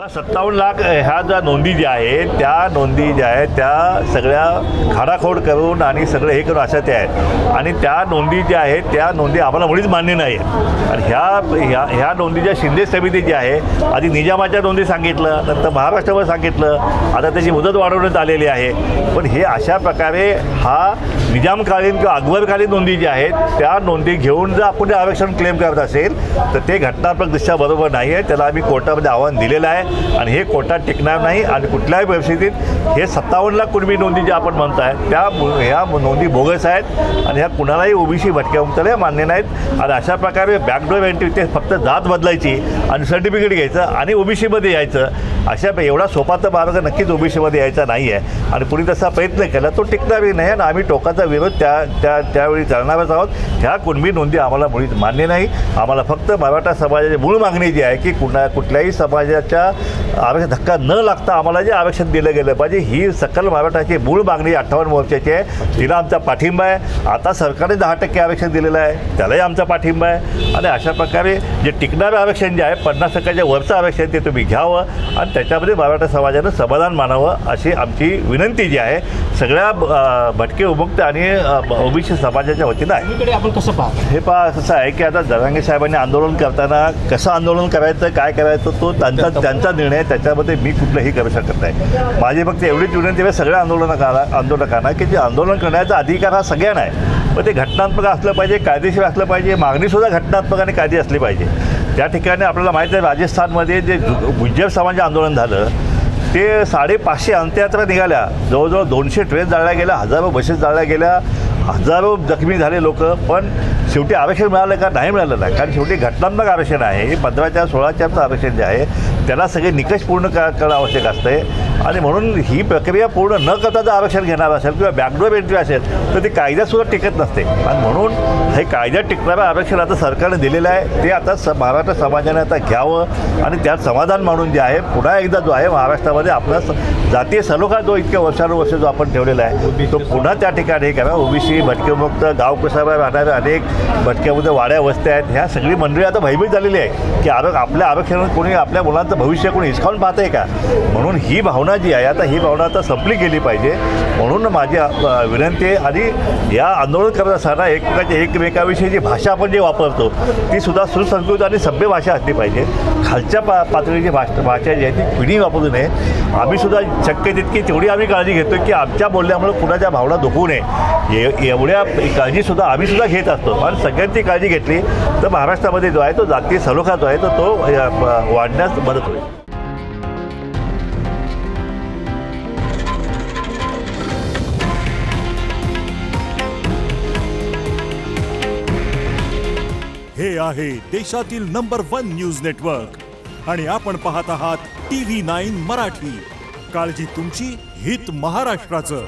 57 लाख ह्या ज्या नोंदी ज्या आहेत त्या नोंदी ज्या आहेत त्या सगळ्या खाडाखोड करून आणि सगळं हे करून अशा त्या आहेत आणि त्या नोंदी ज्या आहेत त्या नोंदी आम्हाला मुळीच मान्य नाही आहेत. आणि ह्या नोंदी ज्या शिंदे समिती जी आहे आधी निजामाच्या नोंदी सांगितलं, नंतर महाराष्ट्रावर सांगितलं, आता त्याची मुदत वाढवण्यात आलेली आहे. पण हे अशा प्रकारे हा निजामकालीन किंवा अकबरकालीन नोंदी ज्या आहेत त्या नोंदी घेऊन जर आपण आरक्षण क्लेम करत असेल तर ते घटनात्मकदृष्ट्या बरोबर नाही आहे. त्याला आम्ही कोर्टामध्ये आव्हान दिलेलं आहे आणि हे कोर्टात टिकणार नाही. आणि कुठल्याही परिस्थितीत हे 57 लाख कुणबी नोंदी ज्या आपण म्हणताय त्या ह्या नोंदी बोगस आहेत आणि ह्या कुणालाही ओबीसी भटक्या मान्य नाहीत. आणि अशा प्रकारे बॅकडोर एंट्री ते फक्त जात बदलायची आणि सर्टिफिकेट घ्यायचं आणि ओबीसीमध्ये यायचं, अशा एवढा सोपा तर मार्ग नक्कीच ओबीसीमध्ये यायचा नाही आहे. आणि कुणी तसा प्रयत्न केला तो टिकणारही नाही आणि आम्ही टोकाचा विरोध त्यावेळी करणारच आहोत. ह्या कुणबी नोंदी आम्हाला मुळीच मान्य नाही. आम्हाला फक्त मराठा समाजाची मूळ मागणी जी आहे की कुठल्याही समाजाच्या आरक्षण धक्का न लागता आम्हाला जे आरक्षण दिलं गेलं पाहिजे ही सकल मराठाची मूळ मागणी 58 मोर्चाची आहे. तिला आमचा पाठिंबा आहे. आता सरकारने 10% आरक्षण दिलेलं आहे त्यालाही आमचा पाठिंबा आहे. आणि अशा प्रकारे जे टिकणारं आरक्षण जे आहे 50%च्या वरचं आरक्षण ते तुम्ही घ्यावं आणि त्याच्यामध्ये मराठा समाजानं समाधान मानावं अशी आमची विनंती जी आहे सगळ्या भटके विमुक्त आणि ओबीसी समाजाच्या वतीनं आहे. आपण कसं पाहतो हे कसं आहे की आता जरांगे साहेबांनी आंदोलन करताना कसं आंदोलन करायचं काय करायचं तो त्यांचा निर्णय, त्याच्यामध्ये मी कुठलंही करू शकत नाही. माझी फक्त एवढीच विनंती आहे सगळ्या आंदोलकांना की जे आंदोलन करण्याचा अधिकार हा सगळ्यांना आहे, पण ते घटनात्मक असलं पाहिजे, कायदेशीर असलं पाहिजे, मागणीसुद्धा घटनात्मक आणि कायदे असली पाहिजे. त्या ठिकाणी आपल्याला माहीत आहे राजस्थानमध्ये जे गुज्जर समाज आंदोलन झालं ते 550 अंत्ययात्रा निघाल्या, जवळजवळ 200 ट्रेन जाळल्या गेल्या, हजारो बसेस जाळल्या गेल्या, हजारो जखमी झाले लोक. पण शेवटी आरक्षण मिळालं का? नाही मिळालं नाही. कारण शेवटी घटनात्मक आरक्षण आहे. 15च्या 16च्याचं आरक्षण जे आहे त्याला सगळे निकष पूर्ण करणं आवश्यक असते. आणि म्हणून ही प्रक्रिया पूर्ण न करता जर आरक्षण घेणार असेल किंवा बॅकडोर एंट्री असेल तर ती कायद्यातसुद्धा टिकत नसते. आणि म्हणून हे कायद्यात टिकणारं आरक्षण आता सरकारने दिलेलं आहे ते आता मराठा समाजाने आता घ्यावं आणि त्यात समाधान मानून जे आहे पुन्हा एकदा जो आहे महाराष्ट्रामध्ये आपला जातीय सलोखा जो इतक्या वर्षानुवर्ष जो आपण ठेवलेला आहे तो पुन्हा त्या ठिकाणी हे करा. ओबीसी भटकेमुक्त गाव कुसाव्या राहणाऱ्या अनेक भटक्यामध्ये वाड्या वस्त्या आहेत, ह्या सगळी मंडळी आता भयभीत झालेली आहे की आपल्या आरक्षणात कोणी आपल्या मुलांचं भविष्य कोणी हिसकावून पाहत आहे का. म्हणून ही भावना जी आहे आता ही भावना आता संपली गेली पाहिजे. म्हणून माझी विनंती आहे आणि या आंदोलन करत असताना एकमेकाविषयी जी भाषा आपण जे वापरतो ती सुद्धा सुसंस्कृत आणि सभ्य भाषा असली पाहिजे. खालच्या पातळीची भाषा जी आहे ती पिढी वापरू नये. आम्ही सुद्धा शक्य तितकी तेवढी आम्ही काळजी घेतो की आमच्या बोलण्यामुळे कुणाच्या भावना दुखवू नये एवढ्या काळजीसुद्धा आम्ही सुद्धा घेत असतो. आणि सगळ्यांची काळजी घेतली तर महाराष्ट्रामध्ये जो आहे तो जातीय सलोखा जो आहे तो वाढण्यास मदत होईल. हे आहे देशातील नंबर 1 न्यूज नेटवर्क आणि आपण पाहत आहात TV9 मराठी. काळजी तुमची, हित महाराष्ट्राचं.